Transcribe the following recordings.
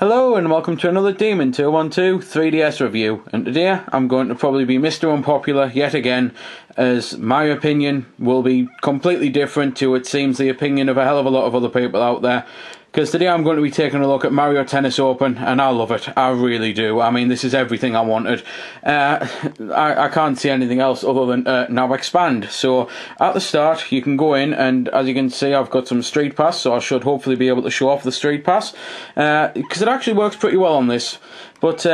Hello and welcome to another Demon 212 3DS review, and today I'm going to probably be Mr. Unpopular yet again, as my opinion will be completely different to, it seems, the opinion of a hell of a lot of other people out there. Because today I'm going to be taking a look at Mario Tennis Open, and I love it. I really do. I mean, this is everything I wanted. I can't see anything else other than now expand. So, at the start, you can go in, and as you can see, I've got some Street Pass, so I should hopefully be able to show off the Street Pass. Because it actually works pretty well on this. But,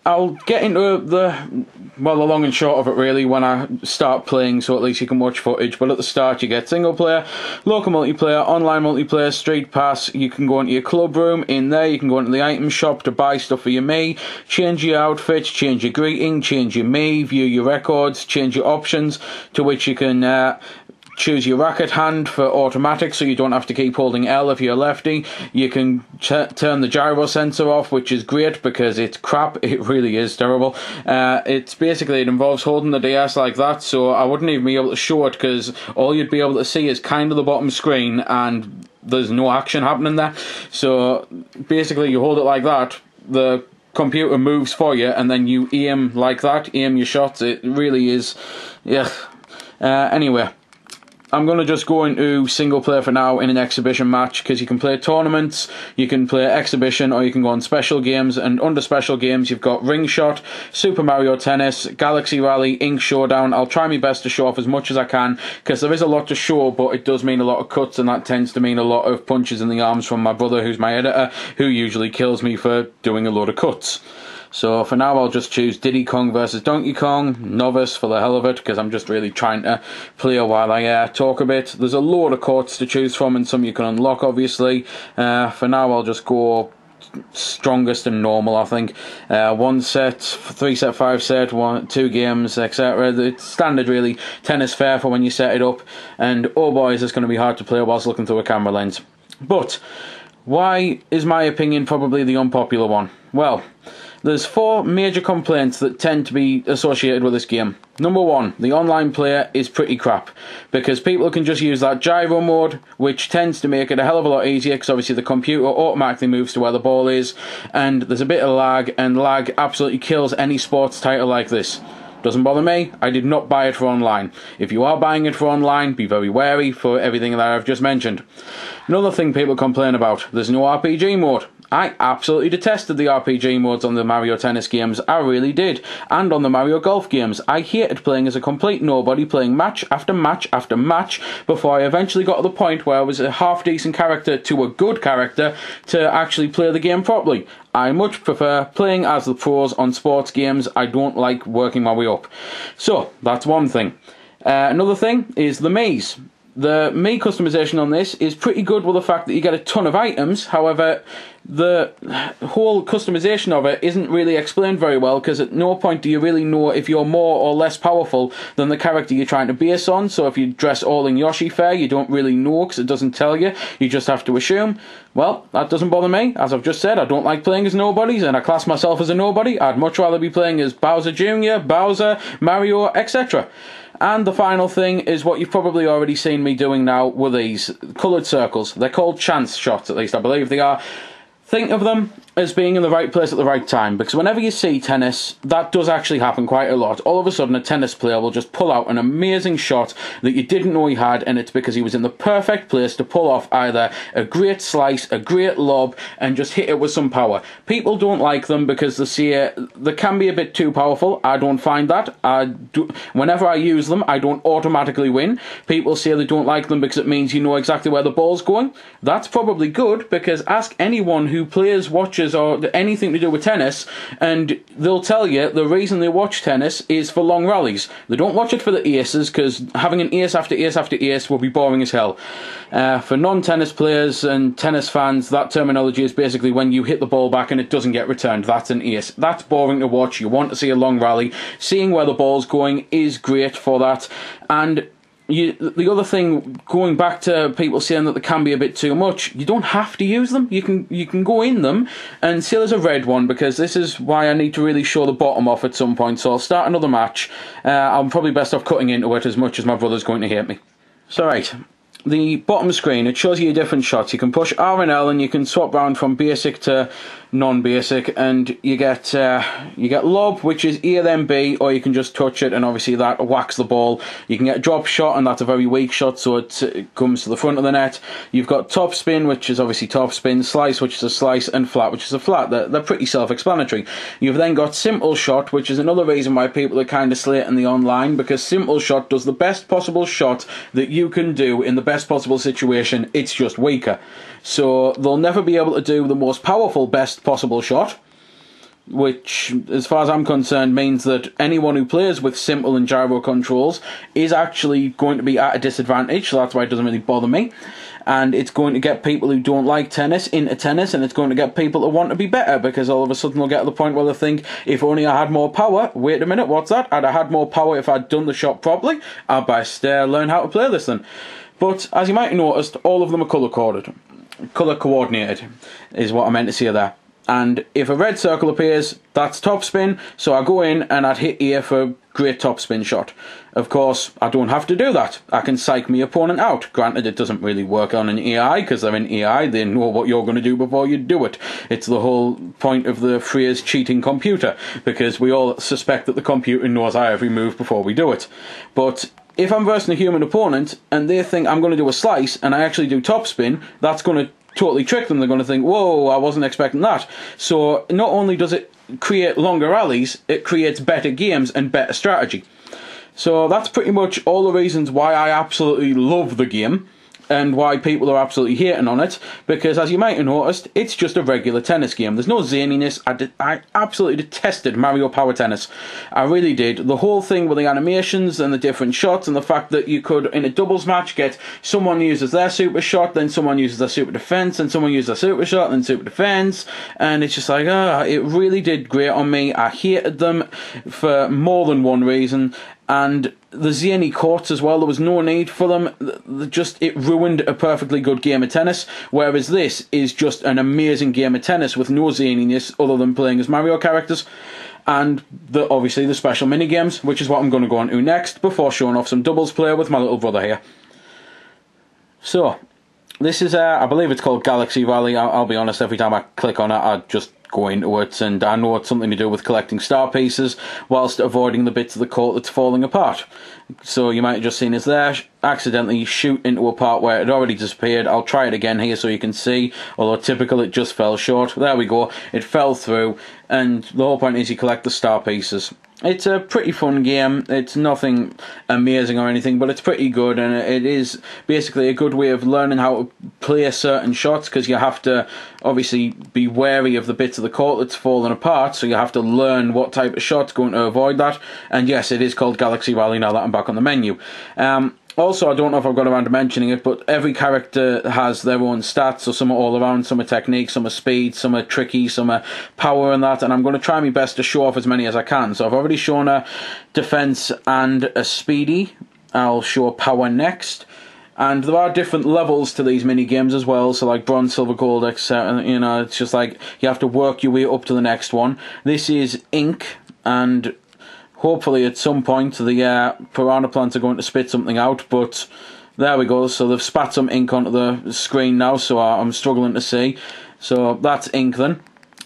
I'll get into the long and short of it really when I start playing, so at least you can watch footage. But at the start you get single player, local multiplayer, online multiplayer, Street Pass. You can go into your club room. In there you can go into the item shop to buy stuff for your Mii, change your outfit, change your greeting, change your Mii, view your records, change your options, to which you can choose your racket hand for automatic, so you don't have to keep holding L if you're a lefty. You can turn the gyro sensor off, which is great because it's crap. It really is terrible. It's basically, it involves holding the DS like that, so I wouldn't even be able to show it because all you'd be able to see is kind of the bottom screen and there's no action happening there. So basically you hold it like that, the computer moves for you, and then you aim like that, aim your shots. It really is, yeah. Anyway, I'm going to just go into single player for now in an exhibition match, because you can play tournaments, you can play exhibition, or you can go on special games. And under special games you've got Ring Shot, Super Mario Tennis, Galaxy Rally, Ink Showdown. I'll try my best to show off as much as I can, because there is a lot to show, but it does mean a lot of cuts, and that tends to mean a lot of punches in the arms from my brother, who's my editor, who usually kills me for doing a load of cuts. So for now I'll just choose Diddy Kong versus Donkey Kong, Novice for the hell of it, because I'm just really trying to play while I talk a bit. There's a load of courts to choose from, and some you can unlock obviously. For now I'll just go strongest and normal, I think. 1 set, 3 set, 5 set, 2 games, etc. It's standard really. Tennis fair for when you set it up, and oh boys, it's going to be hard to play whilst looking through a camera lens. But why is my opinion probably the unpopular one? Well, there's 4 major complaints that tend to be associated with this game. Number 1, the online player is pretty crap, because people can just use that gyro mode, which tends to make it a hell of a lot easier, because obviously the computer automatically moves to where the ball is, and there's a bit of lag, and lag absolutely kills any sports title like this. Doesn't bother me. I did not buy it for online. If you are buying it for online, be very wary for everything that I've just mentioned. Another thing people complain about, there's no RPG mode. I absolutely detested the RPG modes on the Mario Tennis games, I really did, and on the Mario Golf games. I hated playing as a complete nobody, playing match after match after match, before I eventually got to the point where I was a half-decent character to a good character to actually play the game properly. I much prefer playing as the pros on sports games. I don't like working my way up. So, that's one thing. Another thing is the Mii's. The Mii customization on this is pretty good, with the fact that you get a ton of items. However, the whole customization of it isn't really explained very well, because at no point do you really know if you're more or less powerful than the character you're trying to base on. So if you dress all in Yoshi fair, you don't really know, because it doesn't tell you. You just have to assume. Well, that doesn't bother me. As I've just said, I don't like playing as nobodies, and I class myself as a nobody. I'd much rather be playing as Bowser Jr., Bowser, Mario, etc. And the final thing is what you've probably already seen me doing now with these coloured circles. They're called chance shots, at least I believe they are. Think of them as being in the right place at the right time, because whenever you see tennis, that does actually happen quite a lot. All of a sudden a tennis player will just pull out an amazing shot that you didn't know he had, and it's because he was in the perfect place to pull off either a great slice, a great lob, and just hit it with some power. People don't like them because they say they can be a bit too powerful. I don't find that. Whenever I use them, I don't automatically win. People say they don't like them because it means you know exactly where the ball's going. That's probably good, because ask anyone who plays, watches, or anything to do with tennis, and they'll tell you the reason they watch tennis is for long rallies. They don't watch it for the aces, because having an ace after ace after ace will be boring as hell. For non-tennis players and tennis fans, that terminology is basically when you hit the ball back and it doesn't get returned. That's an ace. That's boring to watch. You want to see a long rally. Seeing where the ball's going is great for that. And the other thing, going back to people saying that they can be a bit too much, you don't have to use them. You can go in them, and see there's a red one, because this is why I need to really show the bottom off at some point. So I'll start another match. I'm probably best off cutting into it, as much as my brother's going to hate me. So right, the bottom screen, it shows you your different shots. You can push R and L and you can swap around from basic to non-basic, and you get lob, which is A then B, or you can just touch it and obviously that whacks the ball. You can get drop shot, and that's a very weak shot, so it comes to the front of the net. You've got top spin, which is obviously top spin, slice, which is a slice, and flat, which is a flat. They're pretty self-explanatory. You've then got simple shot, which is another reason why people are kind of slating the online, because simple shot does the best possible shot that you can do in the best possible situation. It's just weaker. So they'll never be able to do the most powerful best possible shot, which, as far as I'm concerned, means that anyone who plays with simple and gyro controls is actually going to be at a disadvantage, so that's why it doesn't really bother me. And it's going to get people who don't like tennis into tennis, and it's going to get people that want to be better, because all of a sudden they'll get to the point where they think, if only I had more power. Wait a minute, what's that? I'd have had more power if I'd done the shot properly. I best learn how to play this then. But as you might have noticed, all of them are colour-coded. Colour-coordinated is what I meant to say there. And if a red circle appears, that's top spin, so I go in and I'd hit here for a great top spin shot. Of course, I don't have to do that. I can psych my opponent out. Granted, it doesn't really work on an AI, because they're in AI, they know what you're going to do before you do it. It's the whole point of the phrase cheating computer, because we all suspect that the computer knows our every move before we do it. But if I'm versing a human opponent, and they think I'm going to do a slice, and I actually do top spin, that's going to totally trick them. They're going to think, whoa, I wasn't expecting that. So not only does it create longer rallies, it creates better games and better strategy. So that's pretty much all the reasons why I absolutely love the game, and why people are absolutely hating on it, because as you might have noticed, it's just a regular tennis game. There's no zaniness. I absolutely detested Mario Power Tennis. I really did. The whole thing with the animations and the different shots, and the fact that you could, in a doubles match, get someone uses their super shot, then someone uses their super defense, and someone uses their super shot, then super defense, and it's just like, it really did grate on me. I hated them for more than one reason. And the zany courts as well, there was no need for them. It ruined a perfectly good game of tennis, whereas this is just an amazing game of tennis with no zaniness other than playing as Mario characters. And obviously the special mini-games, which is what I'm going to go on to next, before showing off some doubles play with my little brother here. So, this is, I believe it's called Galaxy Valley. I'll be honest, every time I click on it, I just go into it, and I know it's something to do with collecting star pieces whilst avoiding the bits of the court that's falling apart. So you might have just seen us there accidentally shoot into a part where it had already disappeared. I'll try it again here so you can see, although typical, it just fell short. There we go, it fell through, and the whole point is you collect the star pieces. It's a pretty fun game. It's nothing amazing or anything, but it's pretty good, and it is basically a good way of learning how to play certain shots, because you have to obviously be wary of the bits of the court that's fallen apart, so you have to learn what type of shot's going to avoid that. And yes, it is called Galaxy Valley now that I'm back on the menu. Also, I don't know if I've got around to mentioning it, but every character has their own stats, so some are all around, some are technique, some are speed, some are tricky, some are power and that, and I'm going to try my best to show off as many as I can. So I've already shown a defense and a speedy. I'll show power next. And there are different levels to these mini games as well, so like bronze, silver, gold, etc. You know, it's just like you have to work your way up to the next one. This is ink, and hopefully at some point the piranha plants are going to spit something out, but there we go. So they've spat some ink onto the screen now, so I'm struggling to see. So that's ink then.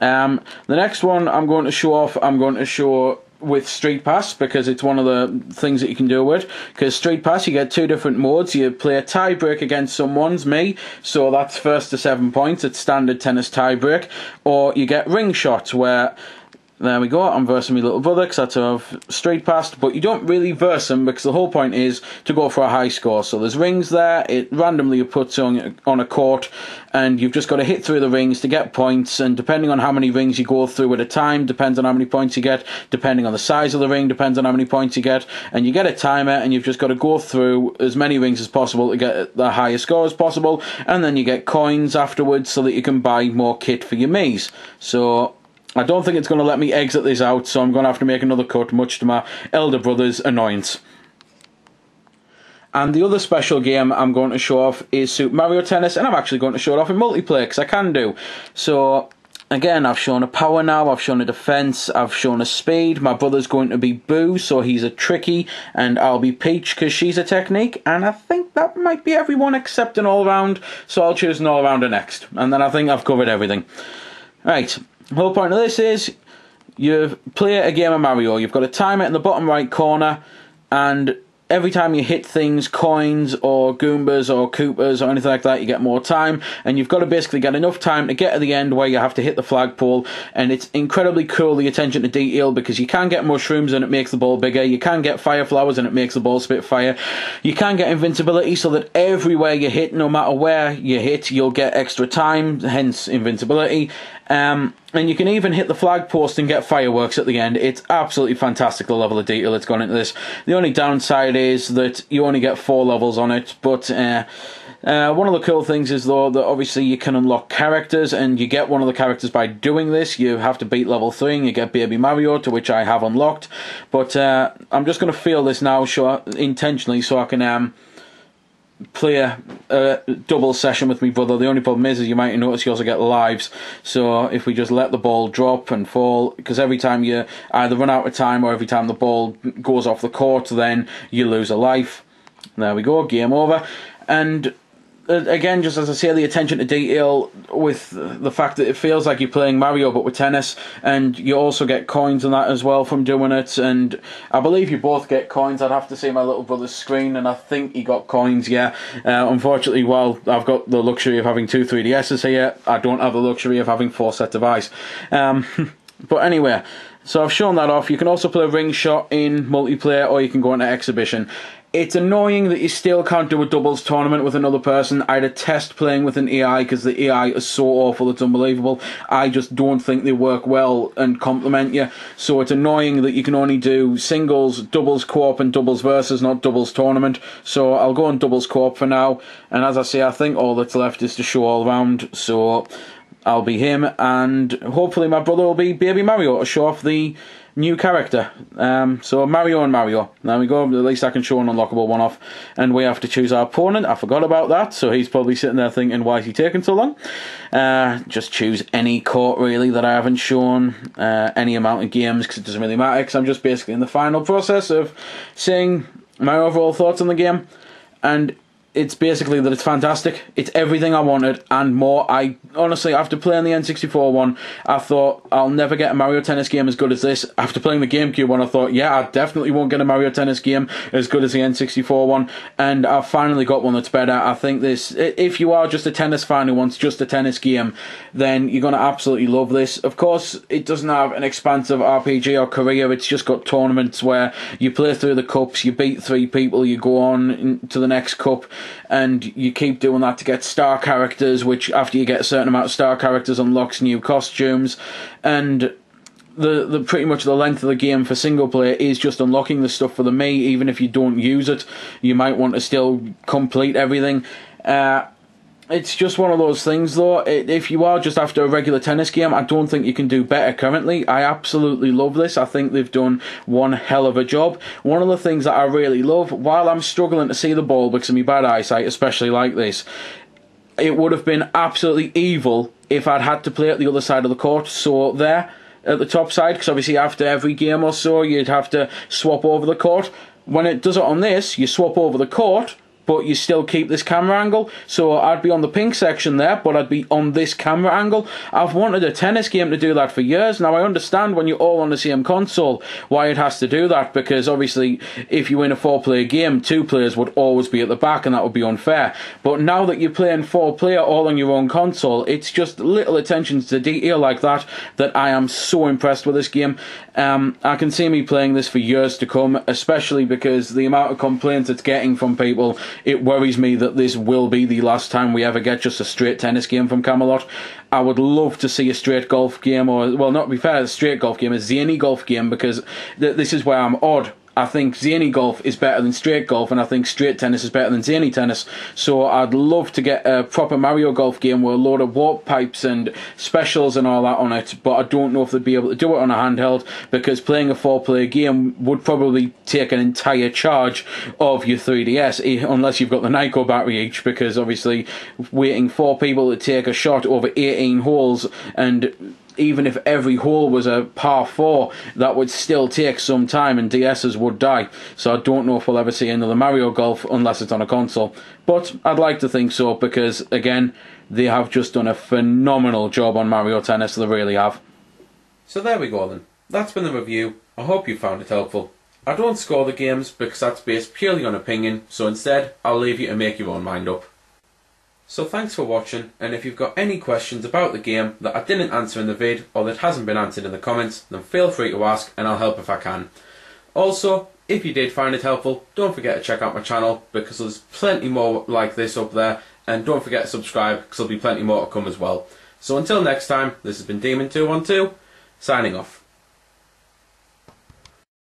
The next one I'm going to show with Street Pass, because it's one of the things that you can do with. Because Street Pass, you get two different modes. You play a tie break against someone's, me, so that's first to 7 points. It's standard tennis tie break. Or you get ring shots, where there we go, I'm versing my little brother because that's how I've straight passed, but you don't really verse him because the whole point is to go for a high score. So there's rings there, it randomly puts on a court, and you've just got to hit through the rings to get points, and depending on how many rings you go through at a time, depends on how many points you get, depending on the size of the ring, depends on how many points you get, and you get a timer, and you've just got to go through as many rings as possible to get the highest score as possible, and then you get coins afterwards so that you can buy more kit for your Miis. So I don't think it's going to let me exit this out, so I'm going to have to make another cut, much to my elder brother's annoyance. And the other special game I'm going to show off is Super Mario Tennis, and I'm actually going to show it off in multiplayer, because I can do. So Again, I've shown a power now, I've shown a defence, I've shown a speed. My brother's going to be Boo, so he's a Tricky, and I'll be Peach because she's a Technique, and I think that might be everyone except an all-round, so I'll choose an all-rounder next. And then I think I've covered everything. Right, the whole point of this is, you play a game of Mario, you've got a timer in the bottom right corner, and every time you hit things, coins or Goombas or Koopas or anything like that, you get more time, and you've got to basically get enough time to get to the end where you have to hit the flagpole. And it's incredibly cool, the attention to detail, because you can get mushrooms and it makes the ball bigger, you can get fire flowers and it makes the ball spit fire, you can get invincibility so that everywhere you hit, no matter where you hit, you'll get extra time, hence invincibility. And you can even hit the flag post and get fireworks at the end. It's absolutely fantastic, the level of detail that's gone into this. The only downside is that you only get 4 levels on it, but one of the cool things is, though, that obviously you can unlock characters, and you get one of the characters by doing this. You have to beat level 3 and you get Baby Mario, to which I have unlocked. But I'm just going to feel this now intentionally so I can play a double session with my brother. The only problem is you might notice you also get lives, so if we just let the ball drop and fall, because every time you either run out of time or every time the ball goes off the court, then you lose a life. There we go, game over. And again, just as I say, the attention to detail with the fact that it feels like you're playing Mario but with tennis, and you also get coins and that as well from doing it. And I believe you both get coins. I'd have to see my little brother's screen, and I think he got coins, yeah. Unfortunately, while I've got the luxury of having 2 3DSs here, I don't have the luxury of having 4 sets of eyes. But anyway, so I've shown that off. You can also play Ring Shot in multiplayer, or you can go into Exhibition. It's annoying that you still can't do a doubles tournament with another person. I had a test playing with an AI because the AI is so awful, it's unbelievable. I just don't think they work well and complement you. So it's annoying that you can only do singles, doubles co-op and doubles versus, not doubles tournament. So I'll go on doubles co-op for now. And as I say, I think all that's left is to show all round. So I'll be him, and hopefully my brother will be Baby Mario to show off the new character. So Mario and Mario. There we go. At least I can show an unlockable one off. And we have to choose our opponent. I forgot about that. So he's probably sitting there thinking, why is he taking so long? Just choose any court, really, that I haven't shown. Any amount of games, because it doesn't really matter. Because I'm just basically in the final process of saying my overall thoughts on the game. And it's basically that it's fantastic. It's everything I wanted and more. I honestly, after playing the N64 one, I thought I'll never get a Mario Tennis game as good as this. After playing the GameCube one, I thought, yeah, I definitely won't get a Mario Tennis game as good as the N64 one. And I've finally got one that's better. I think this, if you are just a tennis fan who wants just a tennis game, then you're going to absolutely love this. Of course, it doesn't have an expansive RPG or career. It's just got tournaments where you play through the cups, you beat 3 people, you go on to the next cup, and you keep doing that to get star characters, which after you get a certain amount of star characters unlocks new costumes. And the pretty much the length of the game for single player is just unlocking the stuff for the Mii. Even if you don't use it, you might want to still complete everything. It's just one of those things, though. If you are just after a regular tennis game, I don't think you can do better currently. I absolutely love this. I think they've done one hell of a job. One of the things that I really love, while I'm struggling to see the ball because of my bad eyesight, especially like this, it would have been absolutely evil if I'd had to play at the other side of the court. So there, at the top side, because obviously after every game or so, you'd have to swap over the court. When it does it on this, you swap over the court, but you still keep this camera angle. So I'd be on the pink section there, but I'd be on this camera angle. I've wanted a tennis game to do that for years. Now I understand when you're all on the same console why it has to do that, because obviously if you win a 4-player game, 2 players would always be at the back and that would be unfair. But now that you're playing 4-player all on your own console, it's just little attentions to detail like that I am so impressed with this game. I can see me playing this for years to come, especially because the amount of complaints it's getting from people, it worries me that this will be the last time we ever get just a straight tennis game from Camelot. I would love to see a straight golf game, or, well, not to be fair, a straight golf game, a zany golf game, because this is where I'm odd. I think zany golf is better than straight golf, and I think straight tennis is better than zany tennis. So I'd love to get a proper Mario Golf game with a load of warp pipes and specials and all that on it, but I don't know if they'd be able to do it on a handheld, because playing a 4-player game would probably take an entire charge of your 3DS, unless you've got the Nyko battery each, because obviously waiting 4 people to take a shot over 18 holes, and even if every hole was a par 4, that would still take some time and DSs would die. So I don't know if we'll ever see another Mario Golf unless it's on a console. But I'd like to think so, because again, they have just done a phenomenal job on Mario Tennis, they really have. So there we go then. That's been the review. I hope you found it helpful. I don't score the games because that's based purely on opinion, so instead I'll leave you to make your own mind up. So thanks for watching, and if you've got any questions about the game that I didn't answer in the vid, or that hasn't been answered in the comments, then feel free to ask and I'll help if I can. Also, if you did find it helpful, don't forget to check out my channel, because there's plenty more like this up there, and don't forget to subscribe because there'll be plenty more to come as well. So until next time, this has been Demon212, signing off.